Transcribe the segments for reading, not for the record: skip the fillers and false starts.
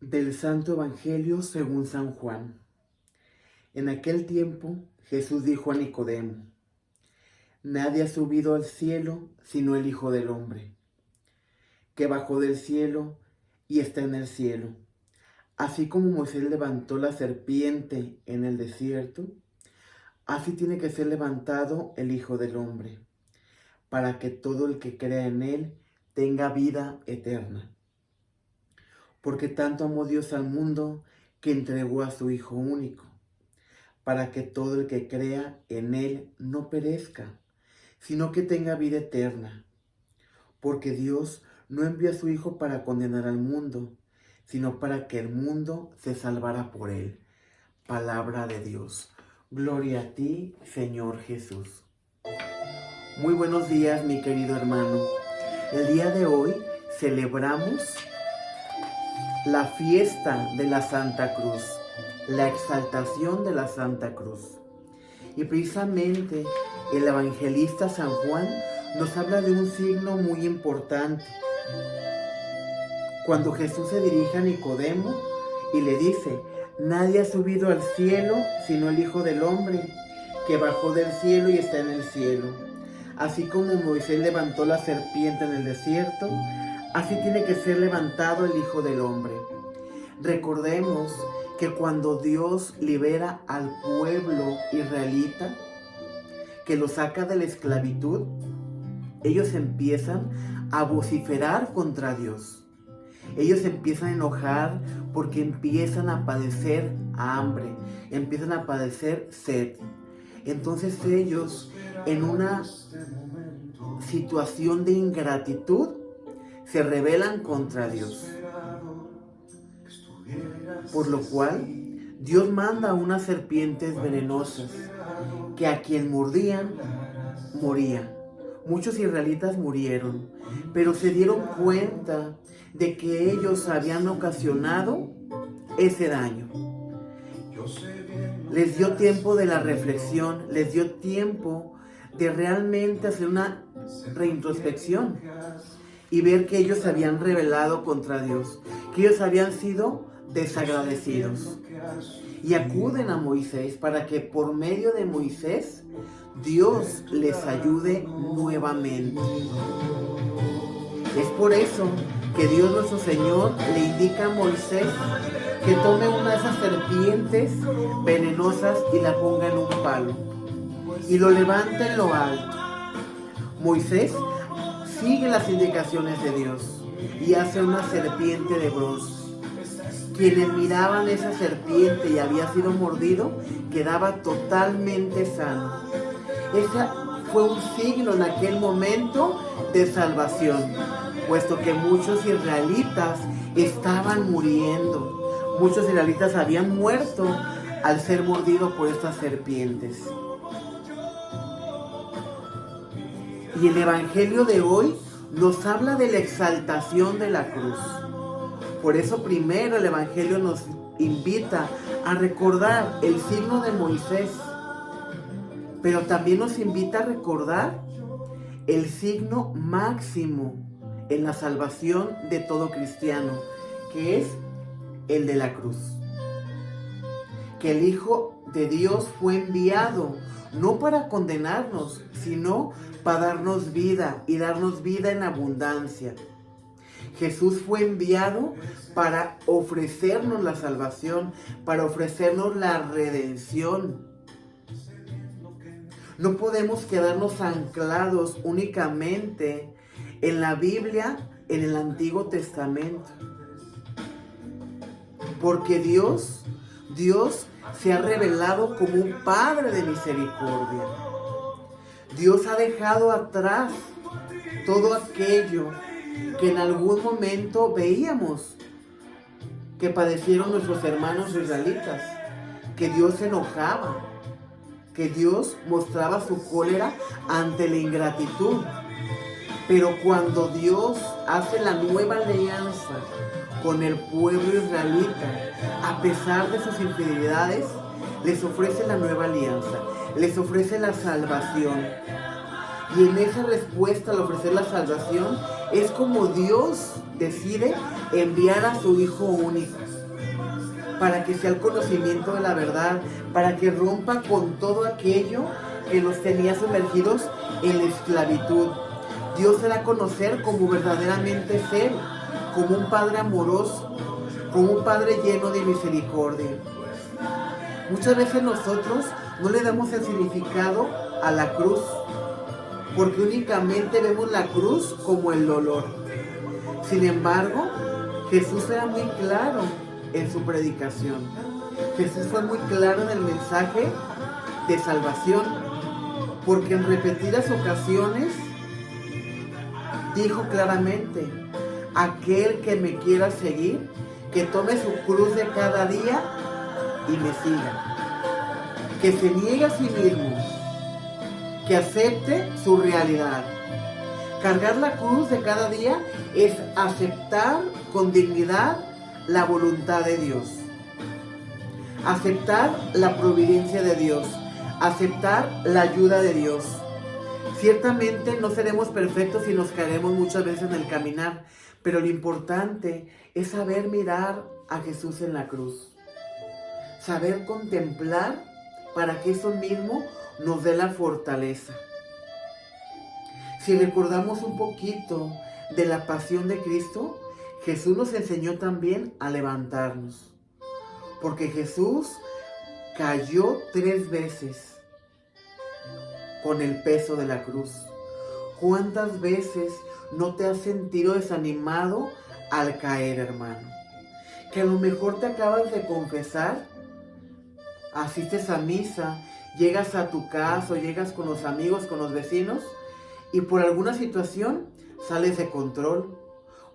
Del Santo Evangelio según San Juan. En aquel tiempo Jesús dijo a Nicodemo: Nadie ha subido al cielo sino el Hijo del Hombre, que bajó del cielo y está en el cielo. Así como Moisés levantó la serpiente en el desierto, así tiene que ser levantado el Hijo del Hombre, para que todo el que crea en él tenga vida eterna. Porque tanto amó Dios al mundo que entregó a su Hijo único, para que todo el que crea en él no perezca, sino que tenga vida eterna. Porque Dios no envió a su Hijo para condenar al mundo, sino para que el mundo se salvara por él. Palabra de Dios. Gloria a ti, Señor Jesús. Muy buenos días, mi querido hermano. El día de hoy celebramos la fiesta de la Santa Cruz, la exaltación de la Santa Cruz. Y precisamente el evangelista San Juan nos habla de un signo muy importante. Cuando Jesús se dirige a Nicodemo y le dice: Nadie ha subido al cielo sino el Hijo del Hombre, que bajó del cielo y está en el cielo. Así como Moisés levantó la serpiente en el desierto, así tiene que ser levantado el Hijo del Hombre. Recordemos que cuando Dios libera al pueblo israelita, que lo saca de la esclavitud, ellos empiezan a vociferar contra Dios. Ellos empiezan a enojar porque empiezan a padecer hambre, empiezan a padecer sed. Entonces ellos, en una situación de ingratitud, se rebelan contra Dios. Por lo cual, Dios manda unas serpientes venenosas que a quien mordían, moría. Muchos israelitas murieron, pero se dieron cuenta de que ellos habían ocasionado ese daño. Les dio tiempo de la reflexión, les dio tiempo de realmente hacer una reintrospección y ver que ellos se habían rebelado contra Dios, que ellos habían sido desagradecidos. Y acuden a Moisés para que por medio de Moisés Dios les ayude nuevamente. Es por eso que Dios nuestro Señor le indica a Moisés que tome una de esas serpientes venenosas y la ponga en un palo y lo levante en lo alto. Moisés sigue las indicaciones de Dios y hace una serpiente de bronce. Quienes miraban esa serpiente y había sido mordido, quedaba totalmente sano. Ese fue un signo en aquel momento de salvación, puesto que muchos israelitas estaban muriendo. Muchos israelitas habían muerto al ser mordidos por estas serpientes. Y el Evangelio de hoy nos habla de la exaltación de la cruz. Por eso primero el Evangelio nos invita a recordar el signo de Moisés, pero también nos invita a recordar el signo máximo en la salvación de todo cristiano, que es el de la cruz. Que el Hijo de Dios fue enviado no para condenarnos, sino para darnos vida y darnos vida en abundancia. Jesús fue enviado para ofrecernos la salvación, para ofrecernos la redención. No podemos quedarnos anclados únicamente en la Biblia, en el Antiguo Testamento. Porque Dios se ha revelado como un Padre de misericordia. Dios ha dejado atrás todo aquello que en algún momento veíamos que padecieron nuestros hermanos israelitas, que Dios se enojaba, que Dios mostraba su cólera ante la ingratitud. Pero cuando Dios hace la nueva alianza con el pueblo israelita, a pesar de sus infidelidades, les ofrece la nueva alianza, les ofrece la salvación. Y en esa respuesta al ofrecer la salvación es como Dios decide enviar a su Hijo único para que sea el conocimiento de la verdad, para que rompa con todo aquello que los tenía sumergidos en la esclavitud. Dios se da a conocer como verdaderamente es Él, como un Padre amoroso, como un Padre lleno de misericordia. Muchas veces nosotros no le damos el significado a la cruz, porque únicamente vemos la cruz como el dolor. Sin embargo, Jesús era muy claro en su predicación. Jesús fue muy claro en el mensaje de salvación, porque en repetidas ocasiones dijo claramente: aquel que me quiera seguir, que tome su cruz de cada día y me siga, que se niegue a sí mismo, que acepte su realidad. Cargar la cruz de cada día es aceptar con dignidad la voluntad de Dios, aceptar la providencia de Dios, aceptar la ayuda de Dios. Ciertamente no seremos perfectos y nos caeremos muchas veces en el caminar, pero lo importante es saber mirar a Jesús en la cruz, saber contemplar para que eso mismo nos dé la fortaleza. Si recordamos un poquito de la pasión de Cristo, Jesús nos enseñó también a levantarnos, porque Jesús cayó 3 veces con el peso de la cruz. ¿Cuántas veces no te has sentido desanimado al caer, hermano? Que a lo mejor te acabas de confesar, asistes a misa, llegas a tu casa, o llegas con los amigos, con los vecinos, y por alguna situación sales de control,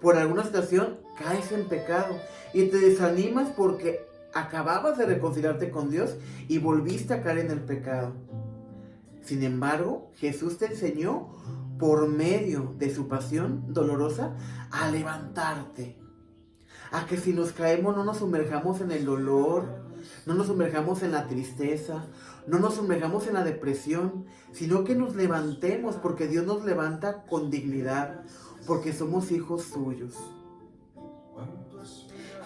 por alguna situación caes en pecado y te desanimas porque acababas de reconciliarte con Dios y volviste a caer en el pecado. Sin embargo, Jesús te enseñó por medio de su pasión dolorosa a levantarte, a que si nos caemos no nos sumerjamos en el dolor, no nos sumerjamos en la tristeza, no nos sumerjamos en la depresión, sino que nos levantemos, porque Dios nos levanta con dignidad, porque somos hijos suyos.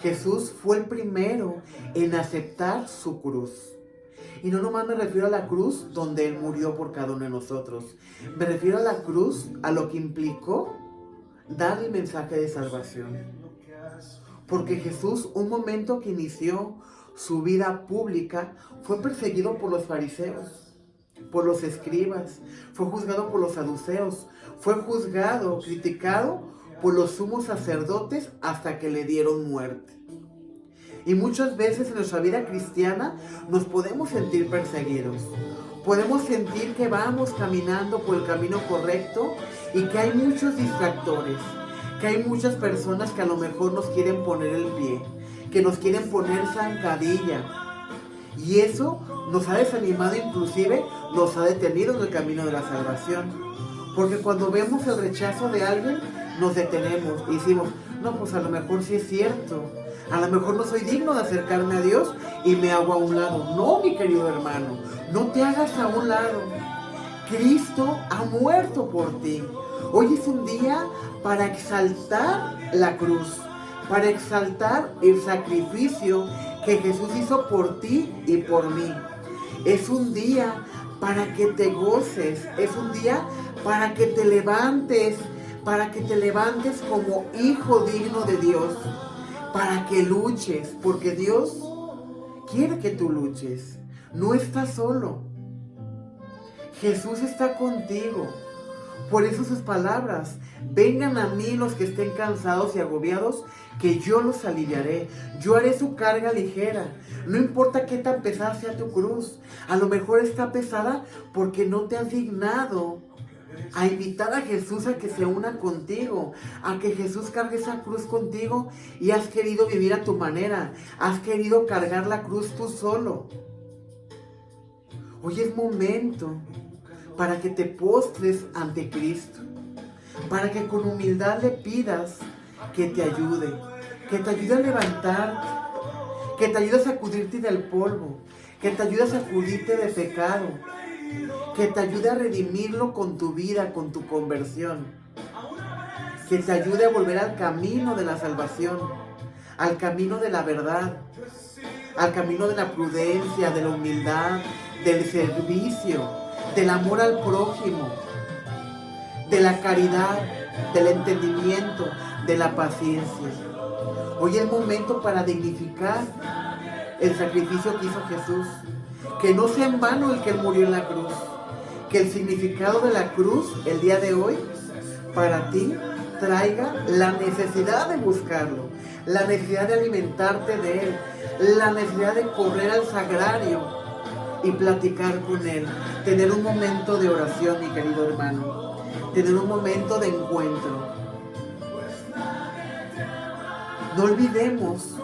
Jesús fue el primero en aceptar su cruz. Y no nomás me refiero a la cruz donde Él murió por cada uno de nosotros. Me refiero a la cruz, a lo que implicó dar el mensaje de salvación. Porque Jesús, un momento que inició su vida pública, fue perseguido por los fariseos, por los escribas, fue juzgado por los saduceos, fue juzgado, criticado por los sumos sacerdotes hasta que le dieron muerte. Y muchas veces en nuestra vida cristiana nos podemos sentir perseguidos. Podemos sentir que vamos caminando por el camino correcto y que hay muchos distractores, que hay muchas personas que a lo mejor nos quieren poner el pie, que nos quieren poner zancadilla. Y eso nos ha desanimado, inclusive nos ha detenido en el camino de la salvación. Porque cuando vemos el rechazo de alguien, nos detenemos y decimos: no, pues a lo mejor sí es cierto. A lo mejor no soy digno de acercarme a Dios y me hago a un lado. No, mi querido hermano, no te hagas a un lado. Cristo ha muerto por ti. Hoy es un día para exaltar la cruz, para exaltar el sacrificio que Jesús hizo por ti y por mí. Es un día para que te goces, es un día para que te levantes como hijo digno de Dios, para que luches, porque Dios quiere que tú luches. No estás solo. Jesús está contigo. Por eso sus palabras: vengan a mí los que estén cansados y agobiados, que yo los aliviaré. Yo haré su carga ligera. No importa qué tan pesada sea tu cruz. A lo mejor está pesada porque no te has dignado a invitar a Jesús a que se una contigo, a que Jesús cargue esa cruz contigo, y has querido vivir a tu manera, has querido cargar la cruz tú solo. Hoy es momento para que te postres ante Cristo, para que con humildad le pidas que te ayude a levantarte, que te ayude a sacudirte del polvo, que te ayude a sacudirte de pecado, que te ayude a redimirlo con tu vida, con tu conversión, que te ayude a volver al camino de la salvación, al camino de la verdad, al camino de la prudencia, de la humildad, del servicio, del amor al prójimo, de la caridad, del entendimiento, de la paciencia. Hoy es momento para dignificar el sacrificio que hizo Jesús. Que no sea en vano el que Él murió en la cruz. Que el significado de la cruz el día de hoy para ti traiga la necesidad de buscarlo, la necesidad de alimentarte de Él, la necesidad de correr al sagrario y platicar con Él. Tener un momento de oración, mi querido hermano. Tener un momento de encuentro. No olvidemos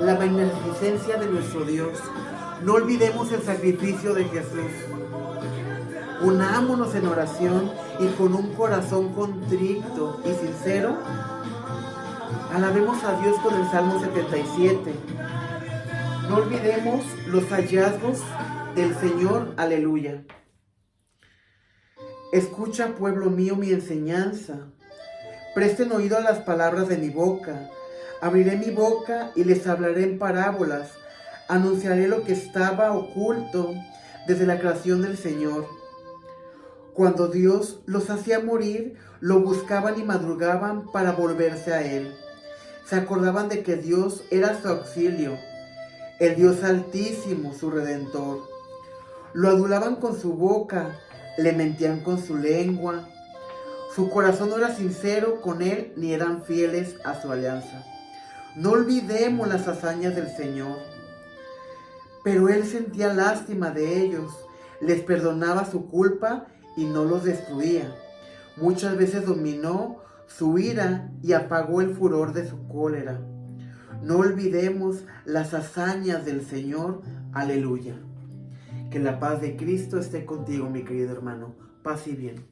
la magnificencia de nuestro Dios. No olvidemos el sacrificio de Jesús. Unámonos en oración y con un corazón contrito y sincero, alabemos a Dios con el Salmo 77. No olvidemos los hallazgos del Señor. Aleluya. Escucha, pueblo mío, mi enseñanza. Presten oído a las palabras de mi boca. Abriré mi boca y les hablaré en parábolas. Anunciaré lo que estaba oculto desde la creación del Señor. Cuando Dios los hacía morir, lo buscaban y madrugaban para volverse a Él. Se acordaban de que Dios era su auxilio, el Dios Altísimo, su Redentor. Lo adulaban con su boca, le mentían con su lengua. Su corazón no era sincero con Él, ni eran fieles a su alianza. No olvidemos las hazañas del Señor. Pero Él sentía lástima de ellos, les perdonaba su culpa y no los destruía. Muchas veces dominó su ira y apagó el furor de su cólera. No olvidemos las hazañas del Señor. Aleluya. Que la paz de Cristo esté contigo, mi querido hermano. Paz y bien.